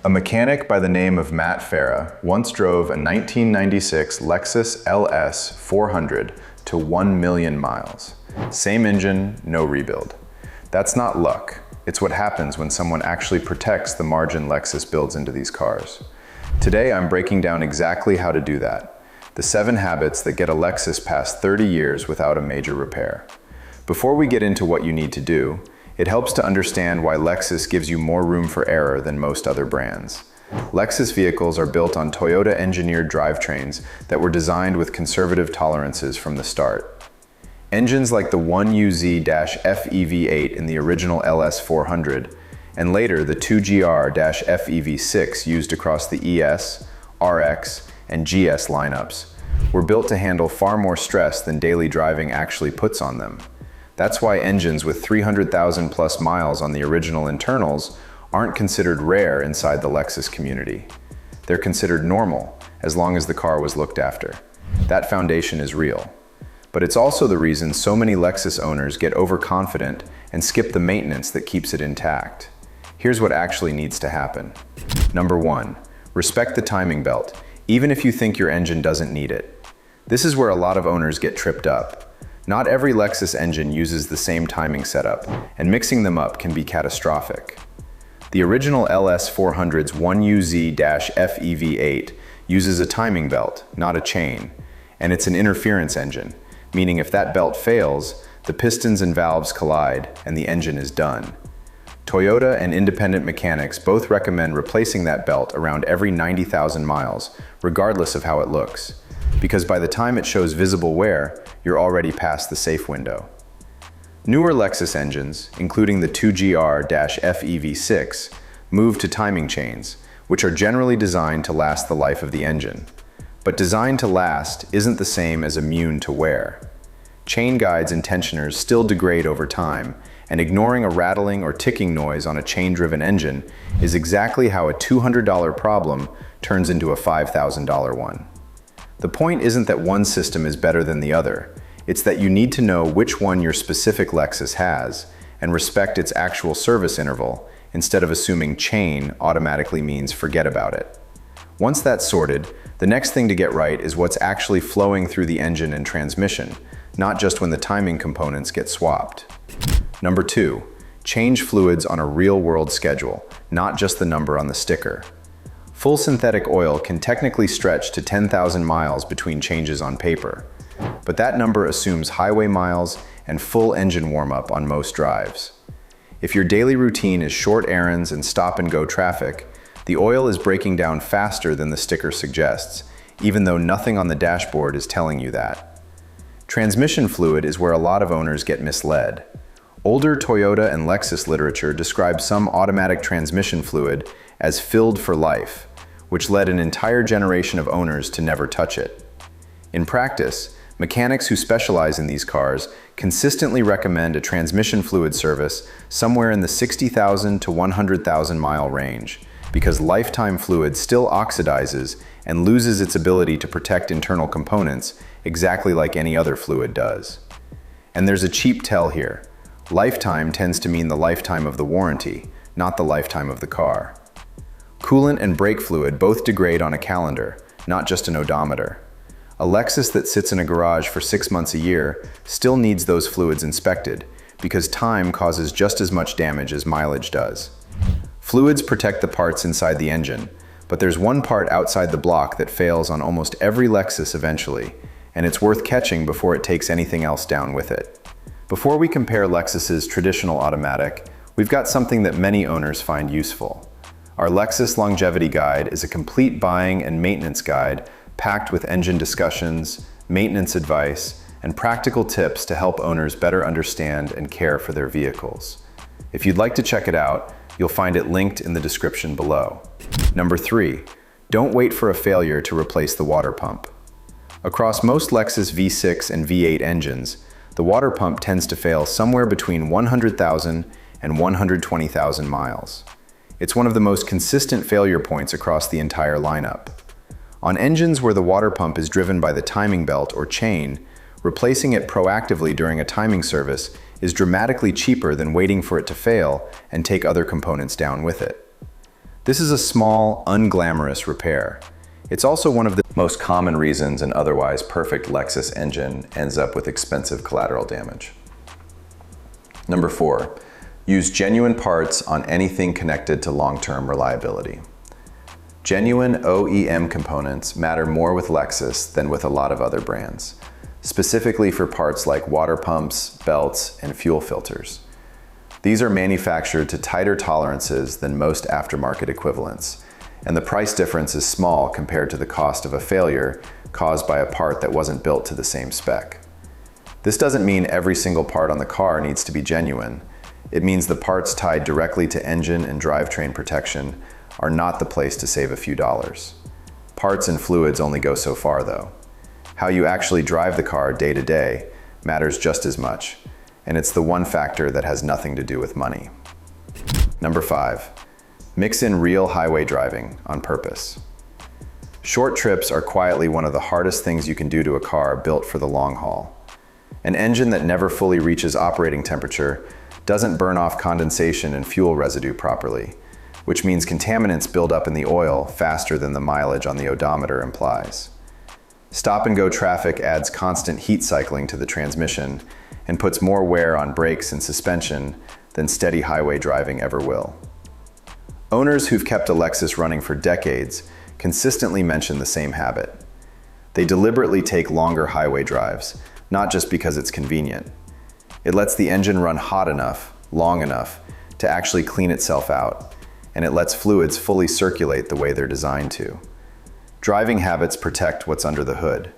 A mechanic by the name of Matt Farah once drove a 1996 Lexus LS400 to 1 million miles. Same engine, no rebuild. That's not luck. It's what happens when someone actually protects the margin Lexus builds into these cars. Today, I'm breaking down exactly how to do that. The 7 habits that get a Lexus past 30 years without a major repair. Before we get into what you need to do, it helps to understand why Lexus gives you more room for error than most other brands. Lexus vehicles are built on Toyota-engineered drivetrains that were designed with conservative tolerances from the start. Engines like the 1UZ-FEV8 in the original LS400, and later the 2GR-FEV6 used across the ES, RX, and GS lineups, were built to handle far more stress than daily driving actually puts on them. That's why engines with 300,000 plus miles on the original internals aren't considered rare inside the Lexus community. They're considered normal, as long as the car was looked after. That foundation is real. But it's also the reason so many Lexus owners get overconfident and skip the maintenance that keeps it intact. Here's what actually needs to happen. Number 1, respect the timing belt, even if you think your engine doesn't need it. This is where a lot of owners get tripped up. Not every Lexus engine uses the same timing setup, and mixing them up can be catastrophic. The original LS400's 1UZ-FEV8 uses a timing belt, not a chain, and it's an interference engine, meaning if that belt fails, the pistons and valves collide and the engine is done. Toyota and independent mechanics both recommend replacing that belt around every 90,000 miles, regardless of how it looks, because by the time it shows visible wear, you're already past the safe window. Newer Lexus engines, including the 2GR-FEV6, move to timing chains, which are generally designed to last the life of the engine. But designed to last isn't the same as immune to wear. Chain guides and tensioners still degrade over time, and ignoring a rattling or ticking noise on a chain-driven engine is exactly how a $200 problem turns into a $5,000 one. The point isn't that one system is better than the other. It's that you need to know which one your specific Lexus has and respect its actual service interval instead of assuming chain automatically means forget about it. Once that's sorted, the next thing to get right is what's actually flowing through the engine and transmission, not just when the timing components get swapped. Number 2, change fluids on a real-world schedule, not just the number on the sticker. Full synthetic oil can technically stretch to 10,000 miles between changes on paper, but that number assumes highway miles and full engine warm-up on most drives. If your daily routine is short errands and stop-and-go traffic, the oil is breaking down faster than the sticker suggests, even though nothing on the dashboard is telling you that. Transmission fluid is where a lot of owners get misled. Older Toyota and Lexus literature describes some automatic transmission fluid as filled for life, which led an entire generation of owners to never touch it. In practice, mechanics who specialize in these cars consistently recommend a transmission fluid service somewhere in the 60,000 to 100,000 mile range, because lifetime fluid still oxidizes and loses its ability to protect internal components exactly like any other fluid does. And there's a cheap tell here. Lifetime tends to mean the lifetime of the warranty, not the lifetime of the car. Coolant and brake fluid both degrade on a calendar, not just an odometer. A Lexus that sits in a garage for 6 months a year still needs those fluids inspected, because time causes just as much damage as mileage does. Fluids protect the parts inside the engine, but there's one part outside the block that fails on almost every Lexus eventually, and it's worth catching before it takes anything else down with it. Before we compare Lexus's traditional automatic, we've got something that many owners find useful. Our Lexus Longevity Guide is a complete buying and maintenance guide packed with engine discussions, maintenance advice, and practical tips to help owners better understand and care for their vehicles. If you'd like to check it out, you'll find it linked in the description below. Number 3, don't wait for a failure to replace the water pump. Across most Lexus V6 and V8 engines, the water pump tends to fail somewhere between 100,000 and 120,000 miles. It's one of the most consistent failure points across the entire lineup. On engines where the water pump is driven by the timing belt or chain, replacing it proactively during a timing service is dramatically cheaper than waiting for it to fail and take other components down with it. This is a small, unglamorous repair. It's also one of the most common reasons an otherwise perfect Lexus engine ends up with expensive collateral damage. Number 4, use genuine parts on anything connected to long-term reliability. Genuine OEM components matter more with Lexus than with a lot of other brands, specifically for parts like water pumps, belts, and fuel filters. These are manufactured to tighter tolerances than most aftermarket equivalents, and the price difference is small compared to the cost of a failure caused by a part that wasn't built to the same spec. This doesn't mean every single part on the car needs to be genuine. It means the parts tied directly to engine and drivetrain protection are not the place to save a few dollars. Parts and fluids only go so far though. How you actually drive the car day to day matters just as much, and it's the one factor that has nothing to do with money. Number 5, mix in real highway driving on purpose. Short trips are quietly one of the hardest things you can do to a car built for the long haul. An engine that never fully reaches operating temperature doesn't burn off condensation and fuel residue properly, which means contaminants build up in the oil faster than the mileage on the odometer implies. Stop-and-go traffic adds constant heat cycling to the transmission and puts more wear on brakes and suspension than steady highway driving ever will. Owners who've kept a Lexus running for decades consistently mention the same habit. They deliberately take longer highway drives, not just because it's convenient. It lets the engine run hot enough, long enough, to actually clean itself out, and it lets fluids fully circulate the way they're designed to. Driving habits protect what's under the hood.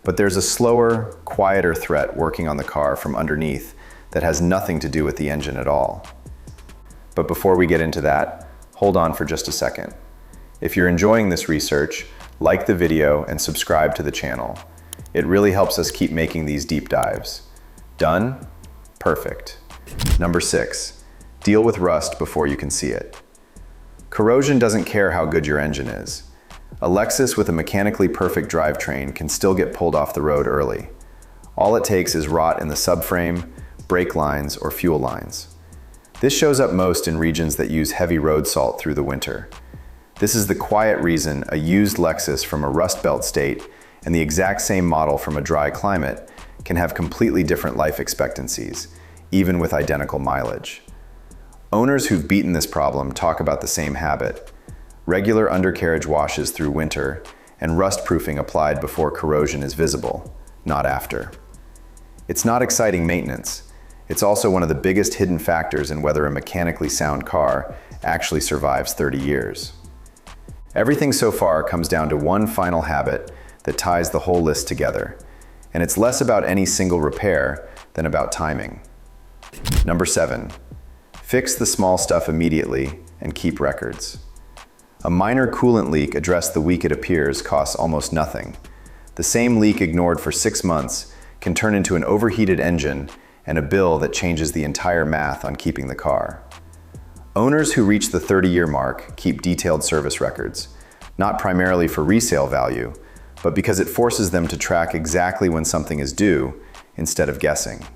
But there's a slower, quieter threat working on the car from underneath that has nothing to do with the engine at all. But before we get into that, hold on for just a second. If you're enjoying this research, like the video and subscribe to the channel. It really helps us keep making these deep dives. Done? Perfect. Number 6, deal with rust before you can see it. Corrosion doesn't care how good your engine is. A Lexus with a mechanically perfect drivetrain can still get pulled off the road early. All it takes is rot in the subframe, brake lines, or fuel lines. This shows up most in regions that use heavy road salt through the winter. This is the quiet reason a used Lexus from a Rust Belt state and the exact same model from a dry climate can have completely different life expectancies, even with identical mileage. Owners who've beaten this problem talk about the same habit: regular undercarriage washes through winter and rust proofing applied before corrosion is visible, not after. It's not exciting maintenance. It's also one of the biggest hidden factors in whether a mechanically sound car actually survives 30 years. Everything so far comes down to one final habit that ties the whole list together, and it's less about any single repair than about timing. Number 7, fix the small stuff immediately and keep records. A minor coolant leak addressed the week it appears costs almost nothing. The same leak ignored for 6 months can turn into an overheated engine and a bill that changes the entire math on keeping the car. Owners who reach the 30-year mark keep detailed service records, not primarily for resale value, but because it forces them to track exactly when something is due instead of guessing.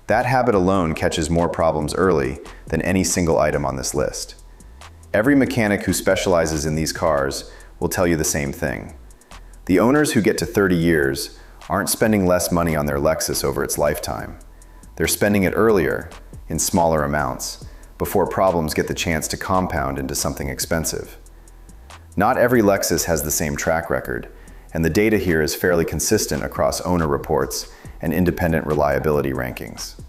That habit alone catches more problems early than any single item on this list. Every mechanic who specializes in these cars will tell you the same thing. The owners who get to 30 years aren't spending less money on their Lexus over its lifetime. They're spending it earlier, in smaller amounts, before problems get the chance to compound into something expensive. Not every Lexus has the same track record, and the data here is fairly consistent across owner reports and independent reliability rankings.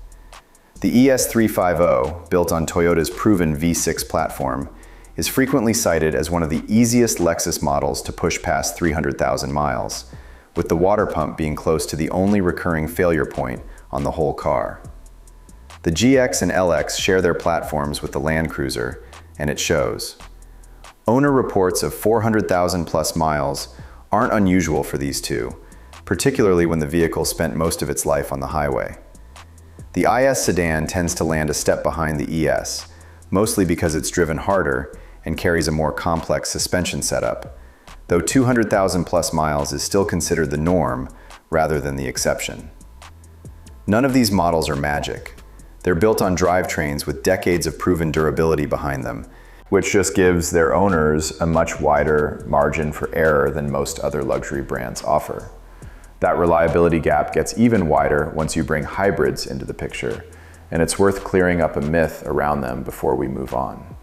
The ES350, built on Toyota's proven V6 platform, is frequently cited as one of the easiest Lexus models to push past 300,000 miles, with the water pump being close to the only recurring failure point on the whole car. The GX and LX share their platforms with the Land Cruiser, and it shows. Owner reports of 400,000 plus miles aren't unusual for these two, particularly when the vehicle spent most of its life on the highway. The IS sedan tends to land a step behind the ES, mostly because it's driven harder and carries a more complex suspension setup, though 200,000 plus miles is still considered the norm rather than the exception. None of these models are magic. They're built on drivetrains with decades of proven durability behind them, which just gives their owners a much wider margin for error than most other luxury brands offer. That reliability gap gets even wider once you bring hybrids into the picture, and it's worth clearing up a myth around them before we move on.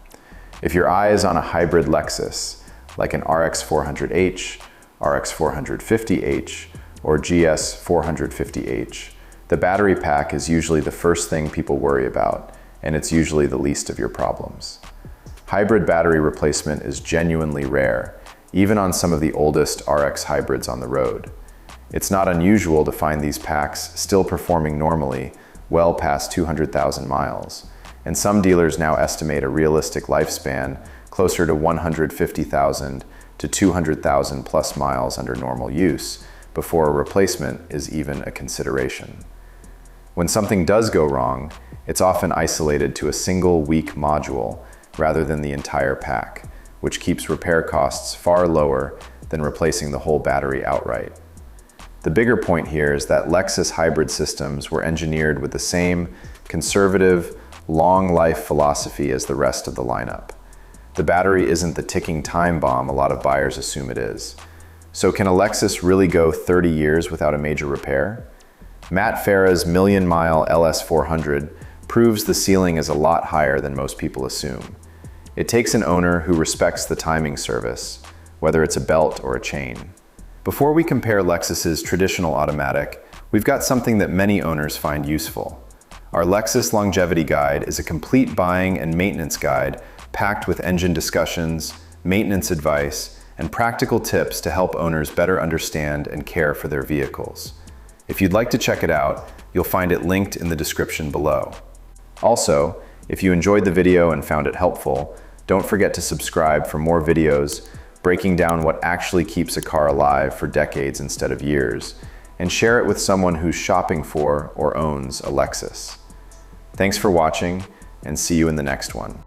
If your eye is on a hybrid Lexus, like an RX400H, RX450H, or GS450H, the battery pack is usually the first thing people worry about, and it's usually the least of your problems. Hybrid battery replacement is genuinely rare, even on some of the oldest RX hybrids on the road. It's not unusual to find these packs still performing normally well past 200,000 miles, and some dealers now estimate a realistic lifespan closer to 150,000 to 200,000 plus miles under normal use before a replacement is even a consideration. When something does go wrong, it's often isolated to a single weak module rather than the entire pack, which keeps repair costs far lower than replacing the whole battery outright. The bigger point here is that Lexus hybrid systems were engineered with the same conservative, long life philosophy as the rest of the lineup. The battery isn't the ticking time bomb a lot of buyers assume it is. So can a Lexus really go 30 years without a major repair? Matt Farah's million-mile LS400 proves the ceiling is a lot higher than most people assume. It takes an owner who respects the timing service, whether it's a belt or a chain. Before we compare Lexus's traditional automatic, we've got something that many owners find useful. Our Lexus Longevity Guide is a complete buying and maintenance guide packed with engine discussions, maintenance advice, and practical tips to help owners better understand and care for their vehicles. If you'd like to check it out, you'll find it linked in the description below. Also, if you enjoyed the video and found it helpful, don't forget to subscribe for more videos breaking down what actually keeps a car alive for decades instead of years, and share it with someone who's shopping for or owns a Lexus. Thanks for watching, and see you in the next one.